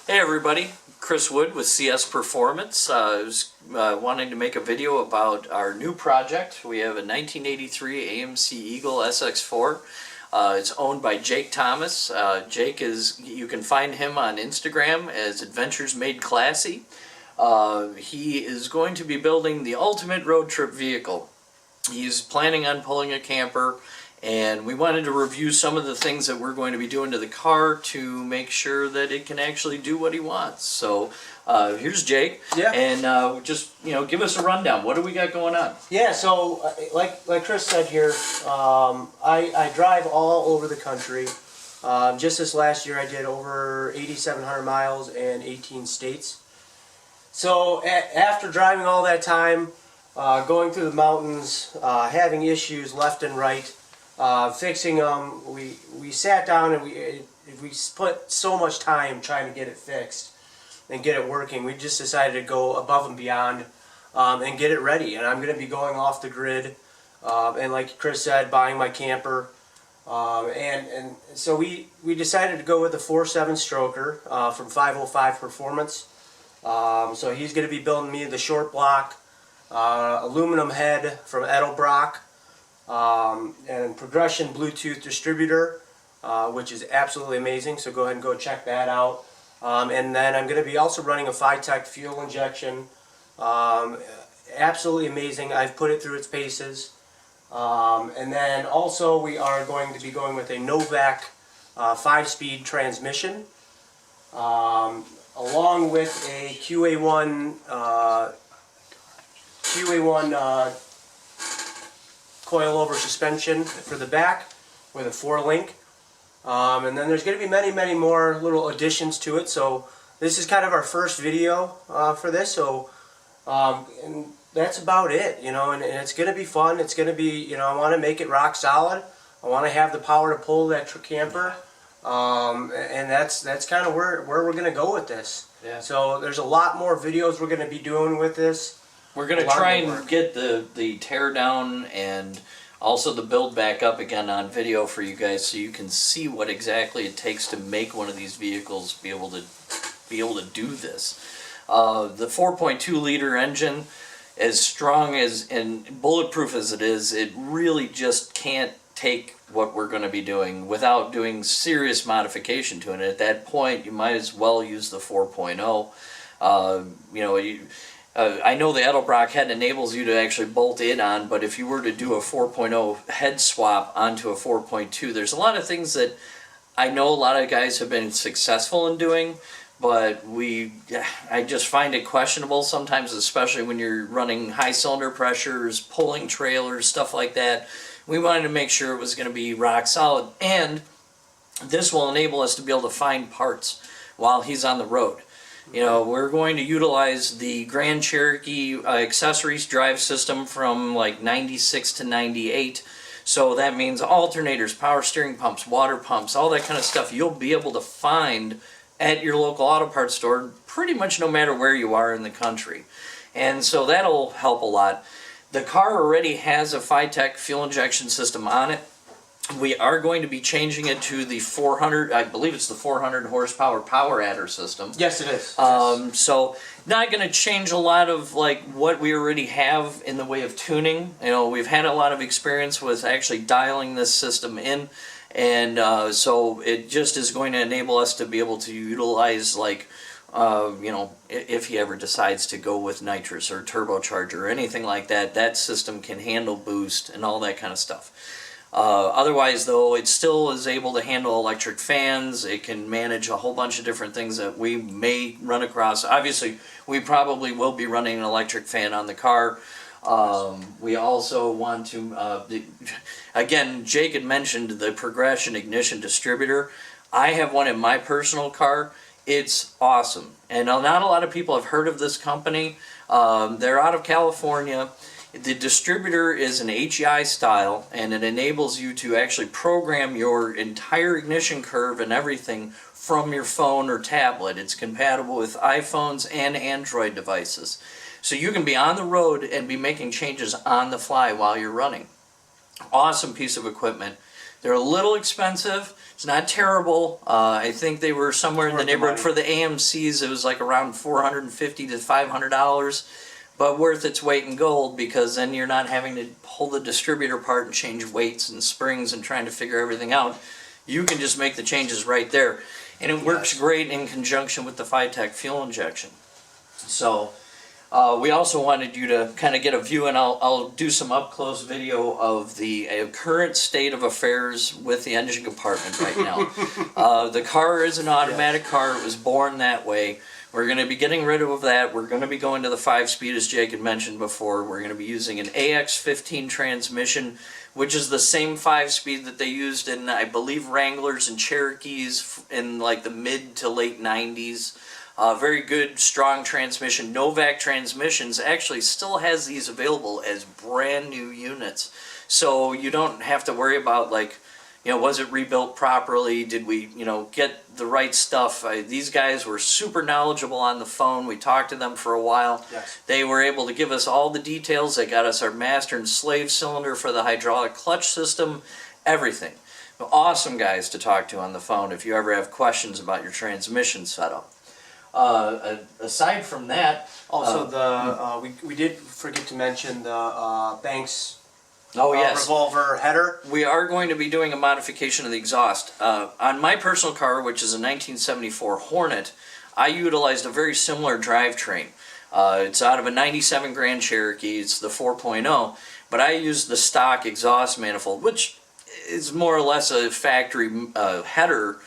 Hey everybody, Chris Wood with CS Performance. I was wanting to make a video about our new project. We have a 1983 AMC Eagle SX4. It's owned by Jake Thomas. Jake you can find him on Instagram as Adventures Made Classy. He is going to be building the ultimate road trip vehicle. He's planning on pulling a camper, and we wanted to review some of the things that we're going to be doing to the car to make sure that it can actually do what he wants. So here's Jake, and just give us a rundown. What do we got going on? Yeah, so like Chris said here, I drive all over the country. Just this last year I did over 8,700 miles and 18 states. So after driving all that time, going through the mountains, having issues left and right, fixing them, we sat down and we put so much time trying to get it fixed and get it working. We just decided to go above and beyond and get it ready. And I'm going to be going off the grid, and like Chris said, buying my camper. And so we decided to go with the 4.7 stroker from 505 Performance. So he's going to be building me the short block, aluminum head from Edelbrock, and progression Bluetooth distributor, which is absolutely amazing. So go ahead and go check that out. And then I'm going to be also running a Phytech fuel injection. Absolutely amazing. I've put it through its paces. And then also we are going to be going with a Novak 5-speed transmission, along with a QA1 coilover suspension for the back with a 4-link. And then there's going to be many more little additions to it. So this is kind of our first video for this. So and that's about it, and it's going to be fun. It's going to be, I want to make it rock solid. I want to have the power to pull that camper. And that's kind of where we're going to go with this. Yeah. So there's a lot more videos we're going to be doing with this. We're going to try and get the tear down and also the build back up again on video for you guys, so you can see what exactly it takes to make one of these vehicles be able to do this. The 4.2 liter engine, as strong as and bulletproof as it is, it really just can't take what we're going to be doing without doing serious modification to it. And at that point, you might as well use the 4.0. I know the Edelbrock head enables you to actually bolt it on, but if you were to do a 4.0 head swap onto a 4.2, there's a lot of things that I know a lot of guys have been successful in doing, but I just find it questionable sometimes, especially when you're running high cylinder pressures, pulling trailers, stuff like that. We wanted to make sure it was going to be rock solid, and this will enable us to be able to find parts while he's on the road. We're going to utilize the Grand Cherokee accessories drive system from like 96 to 98. So that means alternators, power steering pumps, water pumps, all that kind of stuff you'll be able to find at your local auto parts store pretty much no matter where you are in the country. And so that'll help a lot. The car already has a Phytech fuel injection system on it. We are going to be changing it to the 400, I believe it's the 400 horsepower power adder system. Yes, it is. So not going to change a lot of like what we already have in the way of tuning. We've had a lot of experience with actually dialing this system in, and so it just is going to enable us to be able to utilize like if he ever decides to go with nitrous or turbocharger or anything like that, that system can handle boost and all that kind of stuff. Otherwise, though, it still is able to handle electric fans. It can manage a whole bunch of different things that we may run across. Obviously, we probably will be running an electric fan on the car. We also want to, again, Jake had mentioned the progression ignition distributor. I have one in my personal car. It's awesome. And not a lot of people have heard of this company. They're out of California. The distributor is an HEI style, and it enables you to actually program your entire ignition curve and everything from your phone or tablet. It's compatible with iPhones and Android devices. So you can be on the road and be making changes on the fly while you're running. Awesome piece of equipment. They're a little expensive. It's not terrible. I think they were somewhere in the neighborhood for the AMCs. It was like around $450 to $500, but worth its weight in gold, because then you're not having to pull the distributor apart and change weights and springs and trying to figure everything out. You can just make the changes right there, and it works great in conjunction with the Phytech fuel injection. So we also wanted you to kind of get a view, and I'll do some up-close video of the current state of affairs with the engine compartment right now. The car is an automatic car. It was born that way. We're going to be getting rid of that. We're going to be going to the 5-speed, as Jake had mentioned before. We're going to be using an AX15 transmission, which is the same 5-speed that they used in, I believe, Wranglers and Cherokees in like the mid to late 90s. Very good, strong transmission. Novak Transmissions actually still has these available as brand new units. So you don't have to worry about, like, you know, was it rebuilt properly? Did we, you know, get the right stuff? These guys were super knowledgeable on the phone. We talked to them for a while. Yes. They were able to give us all the details. They got us our master and slave cylinder for the hydraulic clutch system, everything. Awesome guys to talk to on the phone if you ever have questions about your transmission setup. Aside from that, also we did forget to mention the Banks yes, revolver header. we are going to be doing a modification of the exhaust. On my personal car, which is a 1974 Hornet, I utilized a very similar drivetrain. It's out of a 97 Grand Cherokee. It's the 4.0, but I used the stock exhaust manifold, which is more or less a factory header.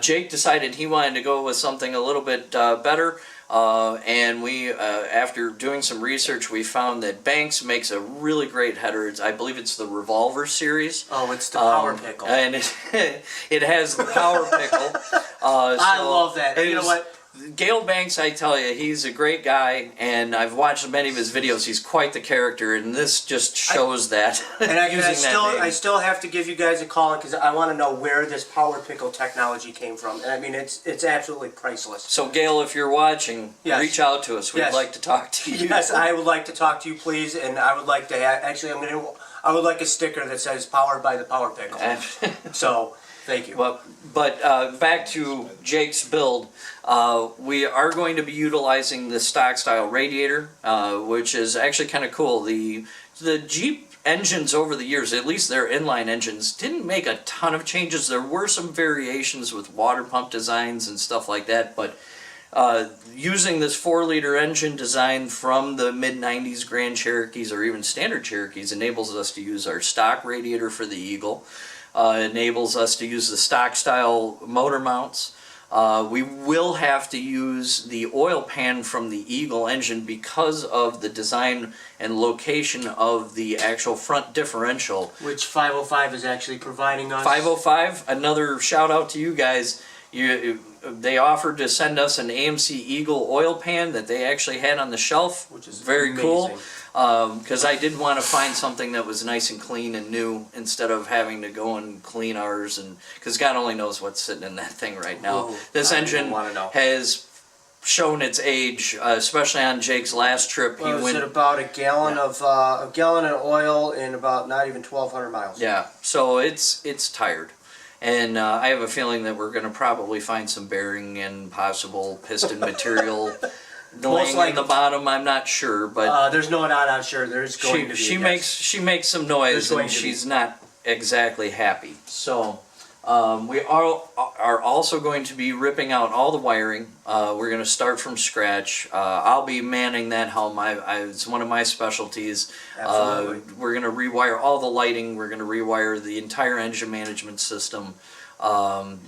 Jake decided he wanted to go with something a little bit better, and we, after doing some research, we found that Banks makes a really great header. I believe it's the Revolver series. Oh, it's the Power Pickle. And it has the Power Pickle. I love that. You know what? Gale Banks, I tell you, he's a great guy, and I've watched many of his videos. He's quite the character, and this just shows that. And I still have to give you guys a call because I want to know where this Power Pickle technology came from. And I mean, it's absolutely priceless. So, Gale, if you're watching, reach out to us. We'd like to talk to you. Yes, I would like to talk to you, please, and I would like to have. Actually, I would like a sticker that says "Powered by the Power Pickle." So. Thank you. But back to Jake's build, we are going to be utilizing the stock style radiator, which is actually kind of cool. The Jeep engines over the years, at least their inline engines, didn't make a ton of changes. There were some variations with water pump designs and stuff like that, but using this 4-liter engine design from the mid-90s Grand Cherokees or even standard Cherokees enables us to use our stock radiator for the Eagle. Enables us to use the stock style motor mounts. We will have to use the oil pan from the Eagle engine because of the design and location of the actual front differential. Which 505 is actually providing us. 505, another shout out to you guys. They offered to send us an AMC Eagle oil pan that they actually had on the shelf, which is very cool. Because I did want to find something that was nice and clean and new instead of having to go and clean ours, and because God only knows what's sitting in that thing right now. This engine has shown its age, especially on Jake's last trip. He went about a gallon of oil in about not even 1,200 miles. Yeah, so it's tired. And I have a feeling that we're going to probably find some bearing and possible piston material laying at the bottom. I'm not sure, but there's no doubt. I'm sure there's going to be. She makes some noise, and she's not exactly happy. So we are also going to be ripping out all the wiring. We're going to start from scratch. I'll be manning that helm. It's one of my specialties. Absolutely. We're going to rewire all the lighting. We're going to rewire the entire engine management system.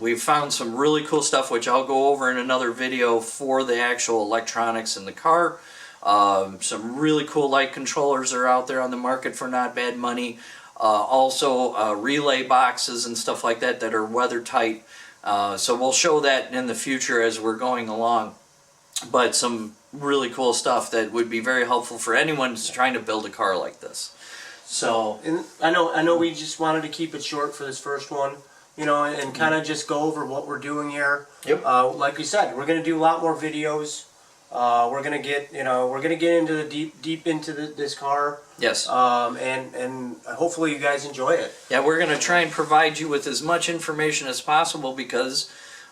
We've found some really cool stuff, which I'll go over in another video for the actual electronics in the car. Some really cool light controllers are out there on the market for not bad money. Also relay boxes and stuff like that that are weather tight. So we'll show that in the future as we're going along. But some really cool stuff that would be very helpful for anyone who's trying to build a car like this. So, and I know we just wanted to keep it short for this first one, you know, and kind of just go over what we're doing here. Yep. Like we said, we're going to do a lot more videos. We're gonna get into the deep into this car. Yes. And hopefully you guys enjoy it. Yeah, we're going to try and provide you with as much information as possible because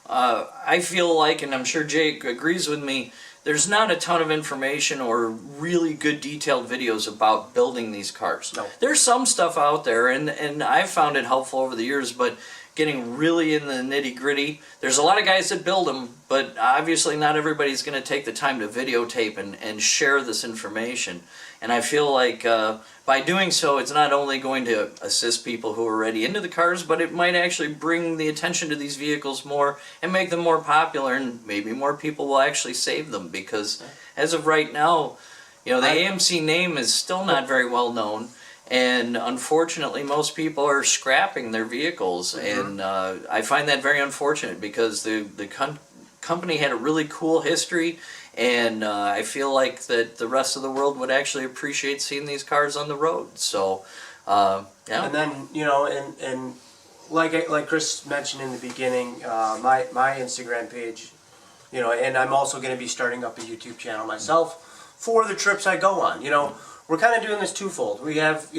I feel like, and I'm sure Jake agrees with me, there's not a ton of information or really good detailed videos about building these cars. No. There's some stuff out there, and I've found it helpful over the years, but getting really in the nitty-gritty, there's a lot of guys that build them, but obviously not everybody's going to take the time to videotape and share this information. And I feel like by doing so, it's not only going to assist people who are already into the cars, but it might actually bring the attention to these vehicles more and make them more popular, and maybe more people will actually save them, because as of right now, you know, the AMC name is still not very well known, and unfortunately most people are scrapping their vehicles, and I find that very unfortunate because the company had a really cool history. And I feel like that the rest of the world would actually appreciate seeing these cars on the road. So, yeah. And then, you know, and like Chris mentioned in the beginning, my Instagram page, you know, and I'm also going to be starting up a YouTube channel myself for the trips I go on. You know, we're kind of doing this twofold. We have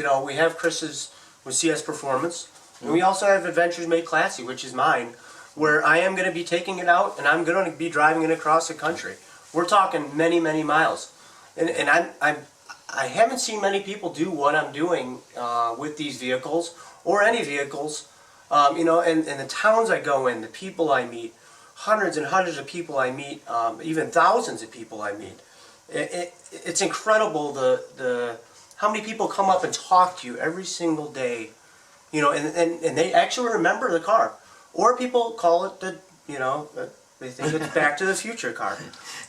Chris's with CSPerformance, and we also have Adventures Made Classy, which is mine, where I am going to be taking it out, and I'm going to be driving it across the country. We're talking many, many miles, and I haven't seen many people do what I'm doing with these vehicles or any vehicles, you know. And the towns I go in, the people I meet, hundreds and hundreds of people I meet, even thousands of people I meet. It's incredible the how many people come up and talk to you every single day, you know, and they actually remember the car, or people call it they think it's Back to the Future car.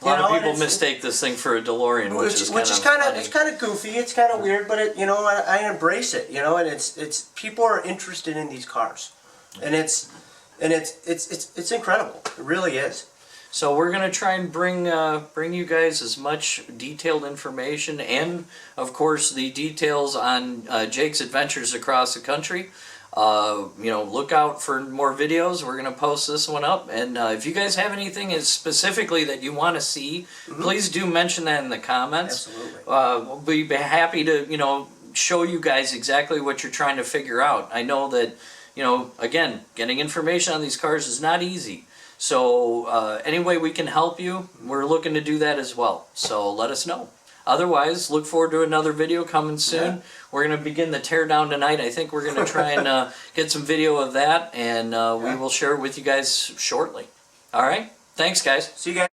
A lot of people mistake this thing for a DeLorean, which is kind of goofy. It's kind of weird, but I embrace it. You know, and it's people are interested in these cars, and it's incredible. It really is. So we're going to try and bring you guys as much detailed information, and of course the details on Jake's adventures across the country. You know, look out for more videos. We're going to post this one up, and if you guys have anything specifically that you want to see, please do mention that in the comments. Absolutely. We'll be happy to, show you guys exactly what you're trying to figure out. I know that, again, getting information on these cars is not easy. So any way we can help you, we're looking to do that as well. So let us know. Otherwise, look forward to another video coming soon. Yeah. We're going to begin the teardown tonight. I think we're going to try and get some video of that, and we will share it with you guys shortly. All right? Thanks, guys. See you guys.